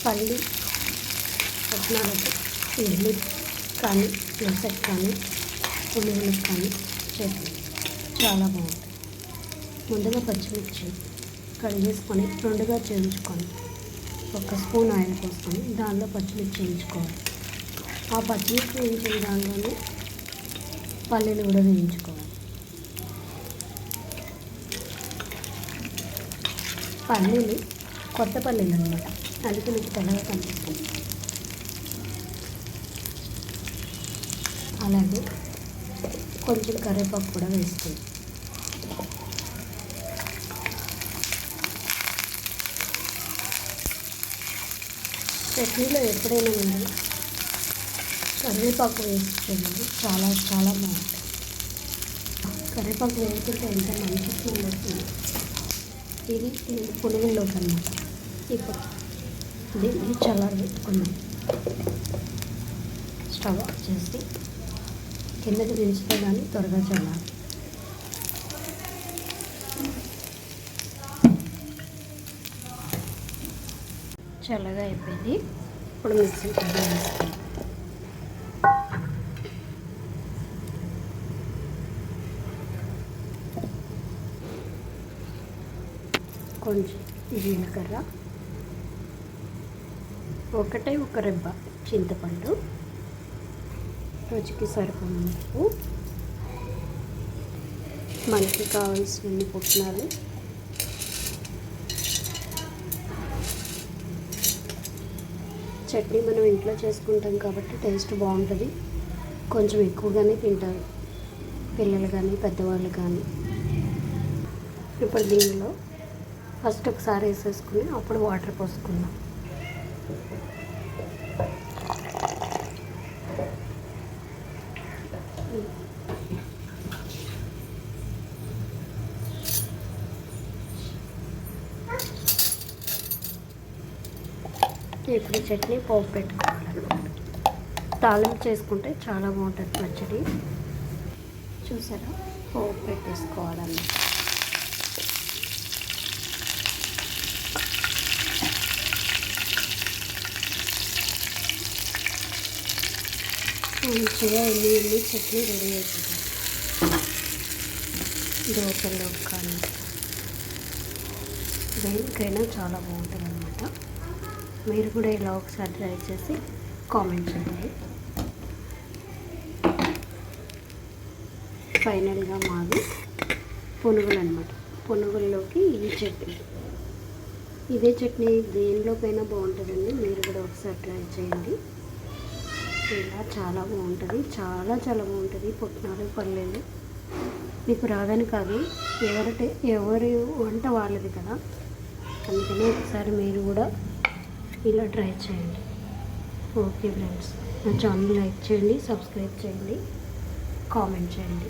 పల్లి పుట్నాలతో ఇడ్లీ కానీ దోశకి కానీ పునుగులకు కానీ చట్నీ చాలా బాగుంటుంది. ముందుగా పచ్చిమిర్చి కడిగేసుకొని రెండుగా చేయించుకొని 1 స్పూన్ ఆయిల్ పోసుకొని దానిలో పచ్చిమిర్చి వేయించుకోవాలి. ఆ పచ్చిమిర్చి వేయించిన దానిలోనే పల్లీలు కూడా వేయించుకోవాలి. పల్లీలు కొత్త పల్లీలు అన్నమాట, అందుకే మీకు తెల్లగా కనిపిస్తుంది. అలాగే కొంచెం కరివేపాకు కూడా వేస్తుంది. చట్నీలో ఎప్పుడైనా ఉంది కరివేపాకు వేసి చేయండి, చాలా చాలా బాగుంటుంది. కరివేపాకు వేసుకుంటే ఎంత మంచి స్మెల్ వస్తుంది. ఇది పునుగుల్లోకి అన్నమాట. ఇప్పుడు దీన్ని చల్లారబెట్టుకున్నాం. స్టవ్ ఆఫ్ చేసి కిందకి దించితే కానీ త్వరగా చల్లాలి. చల్లగా అయిపోయింది. ఇప్పుడు మిక్సీ వేస్తాం. కొంచెం జీలకర్ర, ఒక రెబ్బ చింతపండు, రుచికి సరిపడిన ఉప్పు, మనకి కావాల్సిన పుట్నాలు, చట్నీ మనం ఇంట్లో చేసుకుంటాం కాబట్టి టేస్ట్ బాగుంటుంది. కొంచెం ఎక్కువగానే తింటారు పిల్లలు కానీ పెద్దవాళ్ళు కానీ. ఇప్పుడు దీనిలో ఫస్ట్ ఒకసారి వేసేసుకుని అప్పుడు వాటర్ పోసుకుందాం. ఇప్పుడు చట్నీ పోపు పెట్టుకోవాలన్నమాట. తాలింపు చేసుకుంటే చాలా బాగుంటుంది పచ్చడి. చూసారా, పోపు పెట్టేసుకోవాలన్నమాట. మంచిగా ఎన్ని చట్నీ రెడీ అయిపోతుంది. దోశలో కానీ దేనికైనా చాలా బాగుంటుంది అన్నమాట. మీరు కూడా ఇలా ఒకసారి ట్రై చేసి కామెంట్ చేయండి. ఫైనల్గా మాది పునుగులు అన్నమాట. పునుగుల్లోకి ఈ చట్నీ, ఇదే చట్నీ దేనిలోకైనా బాగుంటుందండి. మీరు కూడా ఒకసారి ట్రై చేయండి. ఇలా చాలా బాగుంటుంది, చాలా చాలా బాగుంటుంది. పుట్నాలు పల్లీలు మీకు రాదని కాదు, ఎవరి వంట వాళ్ళది కదా, అందుకని ఒకసారి మీరు కూడా ఇలా ట్రై చేయండి. ఓకే ఫ్రెండ్స్, నా ఛానల్ లైక్ చేయండి, సబ్స్క్రైబ్ చేయండి, కామెంట్ చేయండి.